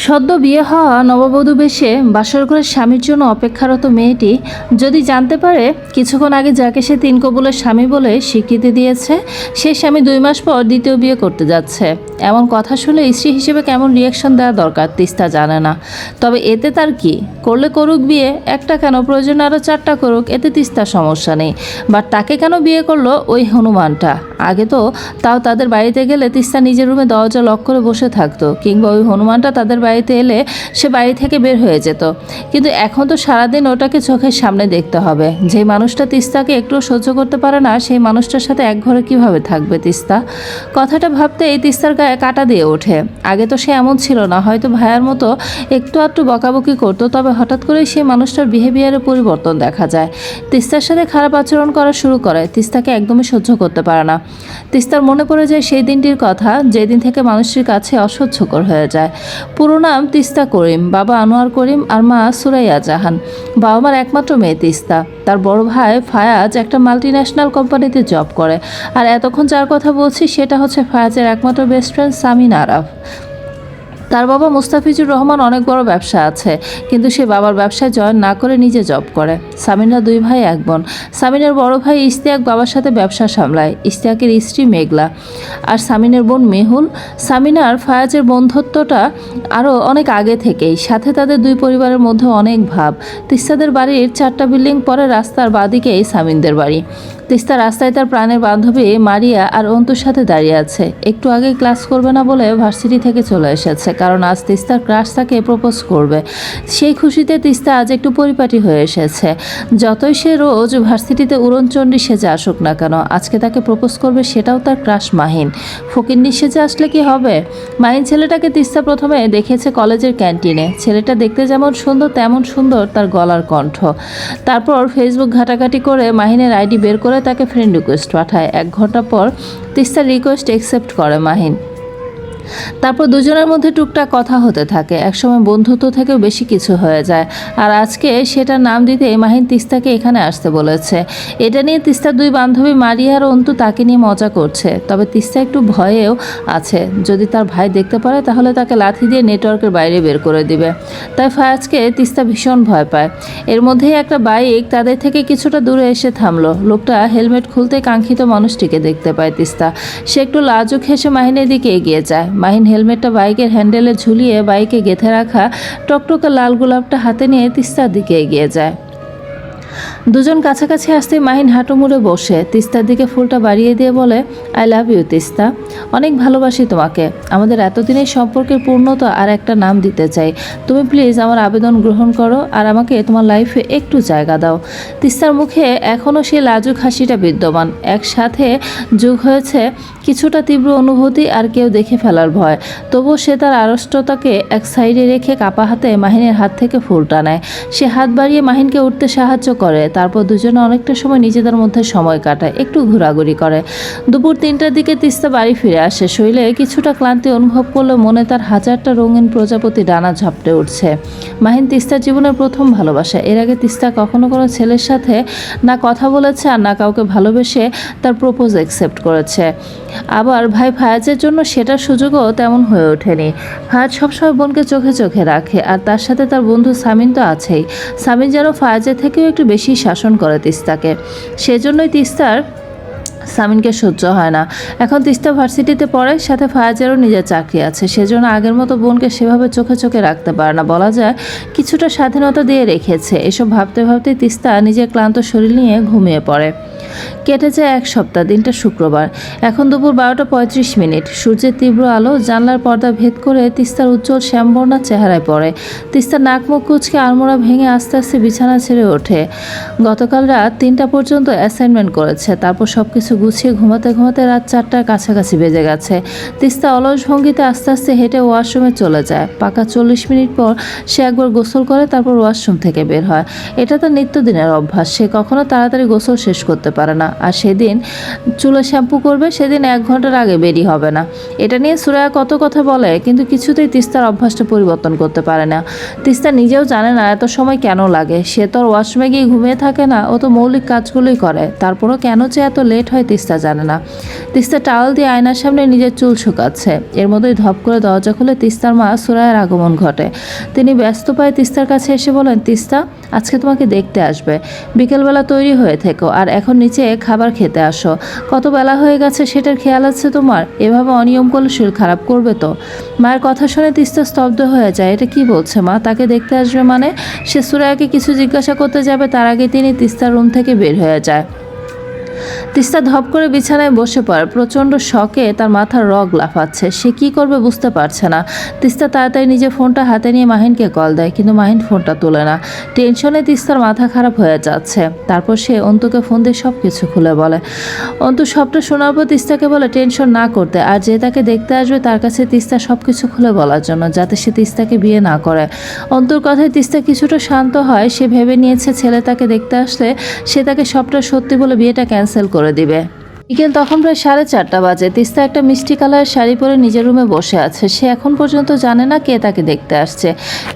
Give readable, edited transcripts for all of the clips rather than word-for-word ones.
সদ্য বিয়ে হওয়া নববধূ বেশে বাসর ঘরের স্বামীর জন্য অপেক্ষারত মেয়েটি যদি জানতে পারে কিছুক্ষণ আগে যাকে সে তিন কবুলের স্বামী বলে স্বীকৃতি দিয়েছে সে স্বামী 2 মাস পর দ্বিতীয় বিয়ে করতে যাচ্ছে, এমন কথা শুনে স্ত্রী হিসেবে কেমন রিয়াকশন দেওয়া দরকার তিস্তা জানে না। তবে এতে তার কি, করলে করুক বিয়ে, একটা কেন, প্রয়োজন আরও 4টা করুক, এতে তিস্তার সমস্যা নেই। বাট তাকে কেন বিয়ে করলো ওই হনুমানটা? আগে তো তাও তাদের বাড়িতে গেলে তিস্তা নিজের রুমে দরজা লক করে বসে থাকতো, কিংবা ওই হনুমানটা তাদের বাড়িতে এলে সে বাড়ি থেকে বের হয়ে যেত। কিন্তু এখন তো সারাদিন ওটাকে চোখের সামনে দেখতে হবে। যে মানুষটা তিস্তাকে একটু সহ্য করতে পারে না সেই মানুষটার সাথে এক ঘরে কীভাবে থাকবে তিস্তা? কথাটা ভাবতেই তিস্তার গায়ে কাঁটা দিয়ে ওঠে। আগে তো সে এমন ছিল না, হয়তো ভাইয়ার মতো একটু আধটু বকাবকি করতো, তবে হঠাৎ করেই সেই মানুষটার বিহেভিয়ারে পরিবর্তন দেখা যায়। তিস্তার সাথে খারাপ আচরণ করা শুরু করে, তিস্তাকে একদমই সহ্য করতে পারে না। তিস্তার মনে পড়ে যায় সেই দিনটির কথা, যেদিন থেকে মানুষটির কাছে অসহ্যকর হয়ে যায়। পুরো নাম তিস্তা করিম, বাবা আনোয়ার করিম আর মা সুরাইয়া জাহান। বাবা মার একমাত্র মেয়ে তিস্তা। তার বড় ভাই ফায়াজ একটা মাল্টিন্যাশনাল কোম্পানিতে জব করে, আর এতক্ষণ যার কথা বলছি সেটা হচ্ছে ফায়াজের একমাত্র বেস্ট ফ্রেন্ড সামিন আরাফ। তার বাবা মুস্তাফিজুর রহমান অনেক বড় ব্যবসা আছে, কিন্তু সে বাবার ব্যবসায় জয়েন না করে নিজে জব করে। সামিনরা 2 ভাই 1 বোন। সামিনের বড় ভাই ইশতিয়াক বাবার সাথে ব্যবসা সামলায়, ইশতিয়াকের স্ত্রী মেঘলা, আর সামিনের বোন মেহুল। সামিন আর ফায়াজের বন্ধুত্বটা আরও অনেক আগে থেকেই, সাথে তাদের 2 পরিবারের মধ্যে অনেক ভাব। তিস্তাদের বাড়ির 4টা বিল্ডিং পরে রাস্তার বাঁদিকেই সামিনদের বাড়ি। তিস্তা রাস্তায় তার প্রাণের বান্ধবী মারিয়া আর অন্তুর সাথে দাঁড়িয়ে আছে। একটু আগে ক্লাস করবে না বলে ভার্সিটি থেকে চলে এসেছে, কারণ আজ তিস্তার ক্রাশ তাকে প্রপোজ করবে। সেই খুশিতে তিস্তা আজ একটু পরিপাটি হয়ে এসেছে। যতই সে রোজ ভার্সিটিতে উড়নচণ্ডী সেজে আসুক না কেন, আজকে তাকে প্রপোজ করবে সেটাও তার ক্রাশ মাহিন। ফকিন্নি সেজে আসলে কি হবে? মাহিন ছেলেটাকে তিস্তা প্রথমে দেখেছে কলেজের ক্যান্টিনে। ছেলেটা দেখতে যেমন সুন্দর তেমন সুন্দর তার গলার কণ্ঠ। তারপর ফেসবুক ঘাটাঘাটি করে মাহিনের আইডি বের করে তাকে ফ্রেন্ড রিকোয়েস্ট পাঠায়। 1 ঘন্টা পর তিস্তার রিকোয়েস্ট অ্যাকসেপ্ট করে মাহিন। তারপর দুজনের মধ্যে টুকটাক কথা হতে থাকে। একসময় বন্ধুত্ব থেকেও বেশি কিছু হয়ে যায়, আর আজকে সেটার নাম দিতে মাহিন তিস্তাকে এখানে আসতে বলেছে। এটা নিয়ে তিস্তার 2 বান্ধবী মারিয়া আর অন্তু তাকে নিয়ে মজা করছে, তবে তিস্তা একটু ভয়েও আছে। যদি তার ভাই দেখতে পারে তাহলে তাকে লাথি দিয়ে নেটওয়ার্কের বাইরে বের করে দিবে। তাই ফায়াজকে তিস্তা ভীষণ ভয় পায়। এর মধ্যেই একটা বাইক তাদের থেকে কিছুটা দূরে এসে থামলো। লোকটা হেলমেট খুলতে কাঙ্ক্ষিত মানুষটিকে দেখতে পায় তিস্তা। সে একটু লাজুক হেসে মাহিনের দিকে এগিয়ে যায়। মাহিন হেলমেটটা বাইকের হ্যান্ডেলে ঝুলিয়ে বাইকে গেঁথে রাখা টকটকে লাল গোলাপটা হাতে নিয়ে তিস্তার দিকে এগিয়ে যায়। দুজন কাছাকাছি আসতেই মাহিন হাঁটু মুড়ে বসে তিস্তার দিকে ফুলটা বাড়িয়ে দিয়ে বলে, আই লাভ ইউ তিস্তা, অনেক ভালোবাসি তোমাকে। আমাদের এতদিনের সম্পর্কের পূর্ণতা আর একটা নাম দিতে চাই। তুমি প্লিজ আমার আবেদন গ্রহণ করো আর আমাকে তোমার লাইফে একটু জায়গা দাও। তিস্তার মুখে এখনও সেই লাজুক হাসিটা বিদ্যমান, একসাথে যোগ হয়েছে কিছুটা তীব্র অনুভূতি আর কেউ দেখে ফেলার ভয়। তবুও সে তার আড়ষ্টতাকে এক সাইডে রেখে কাপা হাতে মাহিনের হাত থেকে ফুলটা নেয়। সে হাত বাড়িয়ে মাহিনকে উঠতে সাহায্য করে। তারপর দুজনে অনেকটা সময় নিজেদের মধ্যে সময় কাটায়, একটু ঘোরাঘুরি করে। দুপুর 3টার দিকে তিস্তা বাড়ি ফিরে আসে। শরীরে কিছুটা ক্লান্তি অনুভব করলেও মনে তার হাজারটা রঙিন প্রজাপতি ডানা ঝাপটে উঠছে। মাহিন তিস্তার জীবনের প্রথম ভালোবাসা। এর আগে তিস্তা কখনো কোনো ছেলের সাথে না কথা বলেছে আর না কাউকে ভালোবেসে তার প্রপোজ অ্যাকসেপ্ট করেছে। আবার ভাই ফায়াজের জন্য সেটার সুযোগও তেমন হয়ে ওঠেনি। ফায়াজ সবসময় বোনকে চোখে চোখে রাখে, আর তার সাথে তার বন্ধু সামিন তো আছেই। সামিন যেন ফায়াজের থেকেও একটু বেশি শাসন করে তিস্তাকে। সেজন্যই তিস্তার সামিনকে সহ্য হয় না। এখন তিস্তা ভার্সিটিতে পড়ে, সাথে ফায়াজেরও নিজের চাকরি আছে, সেজন্য আগের মতো বোনকে সেভাবে চোখে চোখে রাখতে পারে না। বলা যায় কিছুটা স্বাধীনতা দিয়ে রেখেছে। এসব ভাবতে ভাবতে তিস্তা নিজের ক্লান্ত শরীর নিয়ে ঘুমিয়ে পড়ে। কেটে যায় 1 সপ্তাহ। দিনটা শুক্রবার। এখন দুপুর 12:35। সূর্যের তীব্র আলো জানলার পর্দা ভেদ করে তিস্তার উজ্জ্বল শ্যামবর্ণা চেহারায় পড়ে। তিস্তার নাক মুখ কুচকে আড়মোড়া ভেঙে আস্তে আস্তে বিছানা ছেড়ে ওঠে। গতকাল রাত 3টা পর্যন্ত অ্যাসাইনমেন্ট করেছে। তারপর সবকিছু গুছিয়ে ঘুমাতে ঘুমাতে রাত 4টার কাছাকাছি বেজে গেছে। তিস্তা অলস ভঙ্গিতে আস্তে আস্তে হেঁটে ওয়াশরুমে চলে যায়। পাকা 40 মিনিট পর সে একবার গোসল করে, তারপর ওয়াশরুম থেকে বের হয়। এটা তার নিত্যদিনের অভ্যাস। সে কখনো তাড়াতাড়ি গোসল শেষ করতে পারে না। আর সেদিন চুলে শ্যাম্পু করবে, সেদিন 1 ঘন্টার আগে বেরি হবে না। এটা নিয়ে সুরায়া কত কথা বলে, কিন্তু কিছুতেই তিস্তার অভ্যাসটা পরিবর্তন করতে পারে না। তিস্তা নিজেও জানে না এত সময় কেন লাগে। সে তো আর ওয়াশরুমে গিয়ে ঘুমিয়ে থাকে না, ও তো মৌলিক কাজগুলোই করে। তারপরও কেন যে এত লেট হয় তিস্তা জানে না। তিস্তা টাওয়াল দিয়ে আয়নার সামনে নিজের চুল শুকাচ্ছে। এর মধ্যেই ধপ করে দরজা খুলে তিস্তার মা সুরাইয়ার আগমন ঘটে। তিনি ব্যস্ত পায়ে তিস্তার কাছে এসে বলেন, তিস্তা, আজকে তোমাকে দেখতে আসবে, বিকেলবেলা তৈরি হয়ে থেকো, আর এখন নিচে খাবার খেতে আসো। কত বেলা হয়ে গেছে সেটার খেয়াল আছে তোমার? এভাবে অনিয়ম করলে শরীর খারাপ করবে তো। মায়ের কথা শুনে তিস্তা স্তব্ধ হয়ে যায়। এটা কি বলছে মা? তাকে দেখতে আসবে মানে? সে সুরাইয়াকে কিছু জিজ্ঞাসা করতে যাবে, তার আগে তিনি তিস্তার রুম থেকে বের হয়ে যায়। তিস্তা ধপ করে বিছানায় বসে পড়ে। প্রচণ্ড শকে তার মাথার রগ লাফাচ্ছে। সে কি করবে বুঝতে পারছে না। তিস্তা তাড়াতাড়ি নিজের ফোনটা হাতে নিয়ে মাহিনকে কল দেয়, কিন্তু মাহিন ফোনটা তোলে না। টেনশনে তিস্তার মাথা খারাপ হয়ে যাচ্ছে। তারপর সে অন্তুকে ফোন দিয়ে সব কিছু খুলে বলে। অন্তু সবটা শোনার পর তিস্তাকে বলে টেনশন না করতে, আর যে তাকে দেখতে আসবে তার কাছে তিস্তা সব কিছু খুলে বলার জন্য, যাতে সে তিস্তাকে বিয়ে না করে। অন্তুর কথায় তিস্তা কিছুটা শান্ত হয়। সে ভেবে নিয়েছে ছেলে তাকে দেখতে আসলে সে তাকে সবটা সত্যি বলে বিয়েটা ক্যান্সেল করে দিবে। বিকেল তখন প্রায় 4:30 বাজে। তিস্তা একটা মিষ্টি কালারের শাড়ি পরে নিজের রুমে বসে আছে। সে এখন পর্যন্ত জানে না কে তাকে দেখতে আসছে।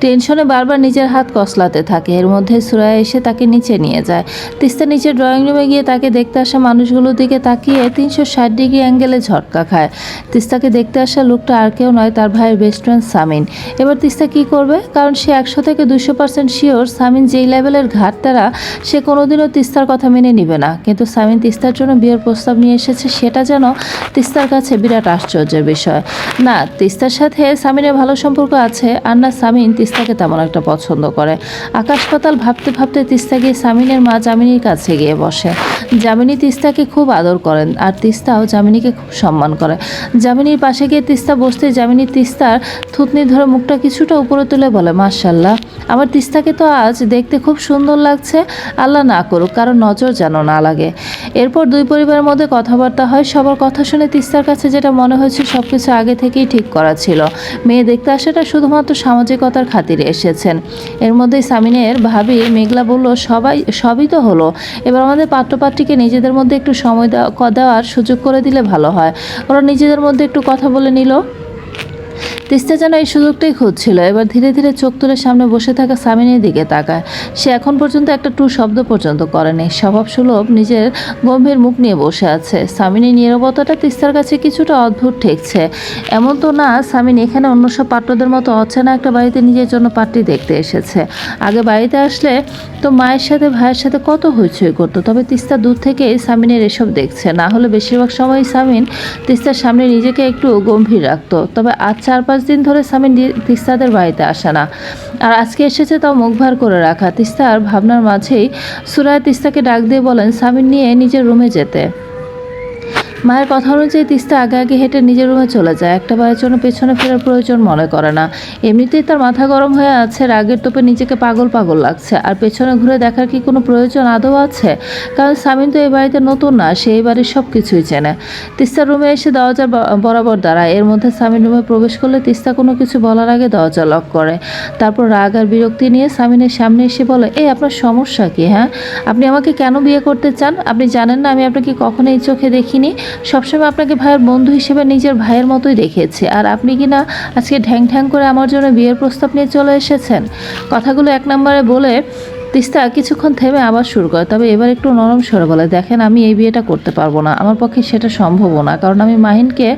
টেনশনে বারবার নিজের হাত কসলাতে থাকে। এর মধ্যে সুরাইয়া এসে তাকে নিচে নিয়ে যায়। তিস্তা নিচের ড্রয়িং রুমে গিয়ে তাকে দেখতে আসা মানুষগুলোর দিকে তাকিয়ে 360 ডিগ্রি অ্যাঙ্গেলে ঝটকা খায়। তিস্তাকে দেখতে আসা লোকটা আর কেউ নয়, তার ভাইয়ের বেস্ট ফ্রেন্ড সামিন। এবার তিস্তা কি করবে? কারণ সে 100 থেকে 200% শিওর সামিন যেই লেভেলের ঘাটতারা, সে কোনোদিনও তিস্তার কথা মেনে নিবে না। কিন্তু সামিন তিস্তার জন্য বিয়ের প্রস্তাব নিয়ে এসেছে, সেটা যেন তিস্তার কাছে বিরাট আশ্চর্যের বিষয়। না তিস্তার সাথে সামিনের ভালো সম্পর্ক আছে, আর না সামিন তিস্তাকে তেমন একটা পছন্দ করে। আকাশ পাতাল ভাবতে ভাবতে তিস্তা গিয়ে সামিনের মা জামিনীর কাছে গিয়ে বসে। জামিনী তিস্তাকে খুব আদর করেন, আর তিস্তাও জামিনীকে খুব সম্মান করে। জামিনীর পাশে গিয়ে তিস্তা বসতে জামিনী তিস্তার থুতনি ধরে মুখটা কিছুটা উপরে তুলে বলে, মাশাআল্লাহ, আমার তিস্তাকে তো আজ দেখতে খুব সুন্দর লাগছে। আল্লাহ না করুক কারো নজর যেন না লাগে। এরপর দুই পরিবারের মধ্যে কথাবার্তা হয়। সবার কথা শুনে তিস্তার কাছে যেটা মনে হয়েছে সবকিছু আগে থেকেই ঠিক করা ছিল। মেয়ে দেখতে আসাটা শুধুমাত্র সামাজিকতার খাতিরে এসেছেন। এর মধ্যেই সামিনের ভাবি মেঘলা বলল, সবই তো হলো, এবার আমাদের পাত্রপাত্রীকে নিজেদের মধ্যে একটু সময় দেওয়ার সুযোগ করে দিলে ভালো হয়। ওরা নিজেদের মধ্যে একটু কথা বলে নিল। তিস্তা যেন এই সুযোগটাই খুঁজছিল। এবার ধীরে ধীরে চোখ তুলে সামনে বসে থাকা সামিনের দিকে তাকায়। সে এখন পর্যন্ত একটা টু শব্দ পর্যন্ত করেনি। স্বভাবসুলভ নিজের গম্ভীর মুখ নিয়ে বসে আছে। সামিনের নীরবতাটা তিস্তার কাছে কিছুটা অদ্ভুত ঠেকছে। এমন তো না সামিন এখানে অন্য সব পাত্রদের মতো অচেনা একটা বাড়িতে নিজের জন্য পাত্রী দেখতে এসেছে। আগে বাড়িতে আসলে তো মায়ের সাথে ভাইয়ের সাথে কত হইচই করতো, তবে তিস্তা দূর থেকেই সামিনের এসব দেখছে। না হলে বেশিরভাগ সময় সামিন তিস্তার সামনে নিজেকে একটু গম্ভীর রাখতো। তবে আজ 4-5 দিন ধরে সামিন তিস্তাদের বাড়িতে আসে না, আর আজকে এসেছে তাও মুখ ভার করে রাখা। তিস্তার ভাবনার মাঝেই সুরাইয়া তিস্তাকে ডাক দিয়ে বলেন সামিন নিয়ে নিজের রুমে যেতে। মায়ের কথা অনুযায়ী তিস্তা আগে আগে হেঁটে নিজের রুমে চলে যায়। একটা বারের জন্য পেছনে ফেরার প্রয়োজন মনে করে না। এমনিতেই তার মাথা গরম হয়ে আছে, রাগের তোপে নিজেকে পাগল পাগল লাগছে। আর পেছনে ঘুরে দেখার কি কোনো প্রয়োজন আদৌ আছে? কারণ সামিন তো এই বাড়িতে নতুন না, সে এই বাড়ির সব কিছুই চেনে। তিস্তার রুমে এসে দরজা বরাবর দাঁড়ায়। এর মধ্যে সামিন রুমে প্রবেশ করলে তিস্তা কোনো কিছু বলার আগে দরজা লক করে। তারপর রাগ আর বিরক্তি নিয়ে সামিনের সামনে এসে বলে, এই আপনার সমস্যা কি? হ্যাঁ, আপনি আমাকে কেন বিয়ে করতে চান? আপনি জানেন না আমি আপনাকে কখনো এই চোখে দেখিনি। সবসময় আপনাকে ভাইয়ের বন্ধু হিসেবে নিজের ভাইয়ের মতোই দেখেছি, আর আপনি কি না আজকে ঢ্যাং ঢ্যাং করে আমার জন্য বিয়ের প্রস্তাব নিয়ে চলে এসেছেন। কথাগুলো এক নম্বরে বলে তিস্তা কিছুক্ষণ থেমে আবার শুরু করে, তবে এবার একটু নরম স্বরে বলে, দেখেন আমি এই বিয়েটা করতে পারবো না, আমার পক্ষে সেটা সম্ভবও না, কারণ আমি মাহিনকে।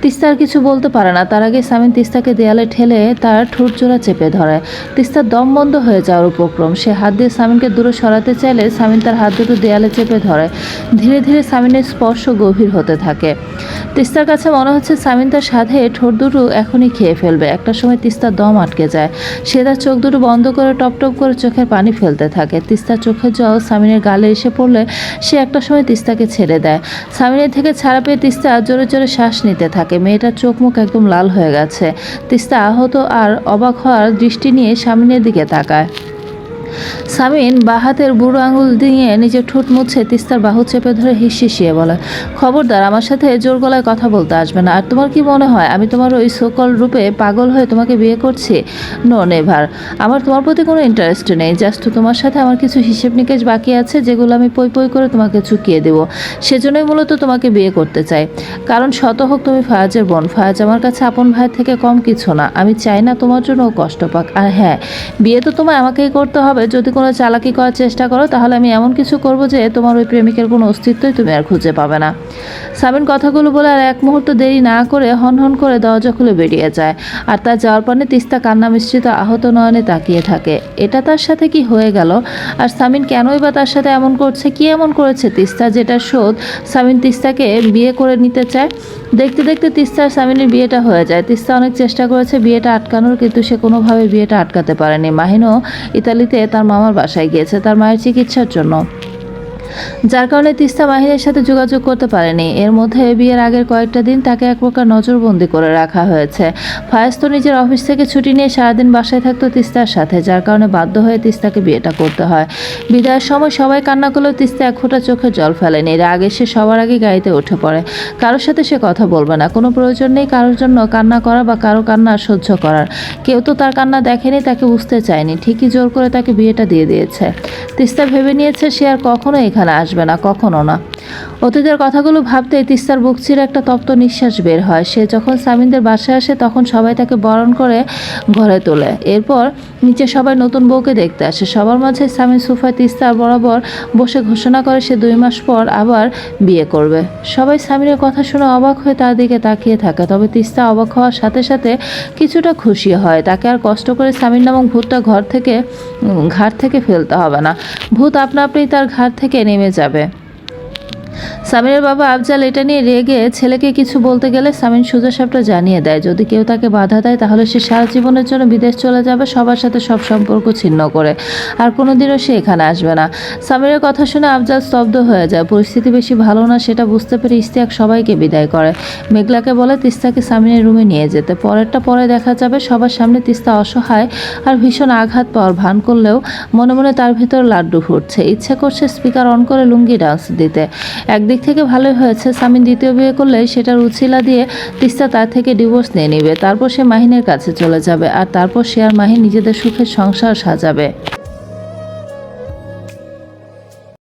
তিস্তা আর কিছু বলতে পারে না। তার আগে সামিন তিস্তাকে দেয়ালে ঠেলে তার ঠোঁট জোড়া চেপে ধরে। তিস্তার দম বন্ধ হয়ে যাওয়ার উপক্রম। সে হাত দিয়ে সামিনকে দূরে সরাতে চাইলে সামিন তার হাত দুটো দেয়ালে চেপে ধরে। ধীরে ধীরে সামিনের স্পর্শ গভীর হতে থাকে। তিস্তার কাছে মনে হচ্ছে সামিন তার সাথে ঠোঁট দুটো এখনই খেয়ে ফেলবে। একটা সময় তিস্তার দম আটকে যায়। সে তার চোখ দুটো বন্ধ করে টপ টপ করে চোখের পানি ফেলতে থাকে। তিস্তার চোখের জল সামিনের গালে এসে পড়লে সে একটা সময় তিস্তাকে ছেড়ে দেয়। সামিনের থেকে ছাড়া পেয়ে তিস্তা জোরে জোরে শ্বাস নিতে থাকে। মেয়েটার চোখ মুখ একদম লাল হয়ে গেছে। তিস্তা আহত আর অবাক হওয়ার দৃষ্টি নিয়ে সামিনের দিকে তাকায়। সামিন বাঁ হাতের বুড়ো আঙুল দিয়ে নিজের ঠোঁট মুছে তিস্তার বাহু চেপে ধরে হিসিয়ে বলে, খবরদার আমার সাথে জোর গলায় কথা বলতে আসবে না। আর তোমার কি মনে হয় আমি তোমার ওই সকল রূপে পাগল হয়ে তোমাকে বিয়ে করছি? No never. আমার তোমার প্রতি কোনো ইন্টারেস্ট নেই। জাস্ট তোমার সাথে আমার কিছু হিসেব নিকেশ বাকি আছে, যেগুলো আমি পই পই করে তোমাকে চুকিয়ে দেবো। সেজন্যই মূলত তোমাকে বিয়ে করতে চাই। কারণ শত হোক তুমি ফায়াজের বোন। ফায়াজ আমার কাছে আপন ভাইয়ের থেকে কম কিছু না। আমি চাই না তোমার জন্য ও কষ্ট পাক। আর হ্যাঁ, বিয়ে তো তোমায় আমাকেই করতে হবে, যদি কোনো চালাকি করার চেষ্টা করো তাহলে আমি এমন কিছু করব যে তোমার ওই প্রেমিকের কোনো অস্তিত্বই তুমি আর খুঁজে পাবে না। সামিন কথাগুলো বলে আর এক মুহূর্ত দেরি না করে হন করে দরজা খুলে বেরিয়ে যায়। আর তার যাওয়ার পরে তিস্তা কান্না মিশ্রিত আহত নয়নে তাকিয়ে থাকে। এটা তার সাথে কি হয়ে গেল? আর সামিন কেনই বা তার সাথে এমন করছে? কি এমন করেছে তিস্তা যেটা শোধ সামিন তিস্তাকে বিয়ে করে নিতে চায়? দেখতে দেখতে তিস্তা আর সামিনের বিয়েটা হয়ে যায়। তিস্তা অনেক চেষ্টা করেছে বিয়েটা আটকানোর, কিন্তু সে কোনোভাবে বিয়েটা আটকাতে পারেনি। মাহিনও ইতালিতে তার মামার বাসায় গিয়েছে তার মায়ের চিকিৎসার জন্য, যার কারণে তিস্তা মাহিনের সাথে যোগাযোগ করতে পারেনি। এর মধ্যে বিয়ের আগের কয়েকটা দিন তাকে এক প্রকার নজরবন্দি করে রাখা হয়েছে। ফায়েজ তো নিজের অফিস থেকে ছুটি নিয়ে সারাদিন বাসায় থাকতো তিস্তার সাথে, যার কারণে বাধ্য হয়ে তিস্তাকে বিয়েটা করতে হয়। বিদায়ের সময় সবাই কান্না করলেও তিস্তা এক ফোঁটা চোখে জল ফেলেনি। আগে সে সবার আগে গাড়িতে উঠে পড়ে। কারোর সাথে সে কথা বলবে না, কোনো প্রয়োজন নেই কারোর জন্য কান্না করা বা কারো কান্না সহ্য করার। কেউ তো তার কান্না দেখেনি, তাকে বুঝতে চায়নি, ঠিকই জোর করে তাকে বিয়েটা দিয়ে দিয়েছে। তিস্তা ভেবে নিয়েছে সে আর কখনো এখানে আসবে না, কখনো না। অতীতের কথাগুলো ভাবতে তিস্তার বুক চিরে একটা তপ্ত নিঃশ্বাস বের হয়। সে যখন সামিনদের বাসায় আসে তখন সবাই তাকে বরণ করে ঘরে তোলে। এরপর নিচে সবাই নতুন বউকে দেখতে আসে। সবার মাঝে সামিন সোফায় তিস্তার বরাবর বসে ঘোষণা করে সে 2 মাস পর আবার বিয়ে করবে। সবাই সামিনের কথা শুনে অবাক হয়ে তার দিকে তাকিয়ে থাকে। তবে তিস্তা অবাক হওয়ার সাথে সাথে কিছুটা খুশি হয়। তাকে আর কষ্ট করে সামিন নামক ভূতটা ঘাট থেকে ফেলতে হবে না। ভূত আপনা আপনি তার ঘাট থেকে নেমে যাবে। সামিনের বাবা আফজাল এটা নিয়ে রেগে ছেলেকে কিছু বলতে গেলে সামিন সোজাসাপটা জানিয়ে দেয় যদি কেউ তাকে বাধা দেয় তাহলে সে সারা জীবনের জন্য বিদেশ চলে যাবে, সবার সাথে সব সম্পর্ক ছিন্ন করে, আর কোনোদিনও সে এখানে আসবে না। সামিনের কথা শুনে আফজাল স্তব্ধ হয়ে যায়। পরিস্থিতি বেশি ভালো না সেটা বুঝতে পেরে ইশতিয়াক সবাইকে বিদায় করে। মেঘলাকে বলে তিস্তাকে সামিনের রুমে নিয়ে যেতে। পরেরটা পরে দেখা যাবে। সবার সামনে তিস্তা অসহায় আর ভীষণ আঘাত পাওয়ার ভান করলেও মনে মনে তার ভিতর লাড্ডু ফুটছে। ইচ্ছে করছে স্পিকার অন করে লুঙ্গি ডান্স দিতে। একদিক থেকে ভালোই হয়েছে, সামিন দ্বিতীয় বিয়ে করলে সেটার উছিলা দিয়ে তিস্তা তার থেকে ডিভোর্স নিয়ে নেবে। তারপর সে মাহিনের কাছে চলে যাবে, আর তারপর সে আর মাহিন নিজেদের সুখের সংসার সাজাবে।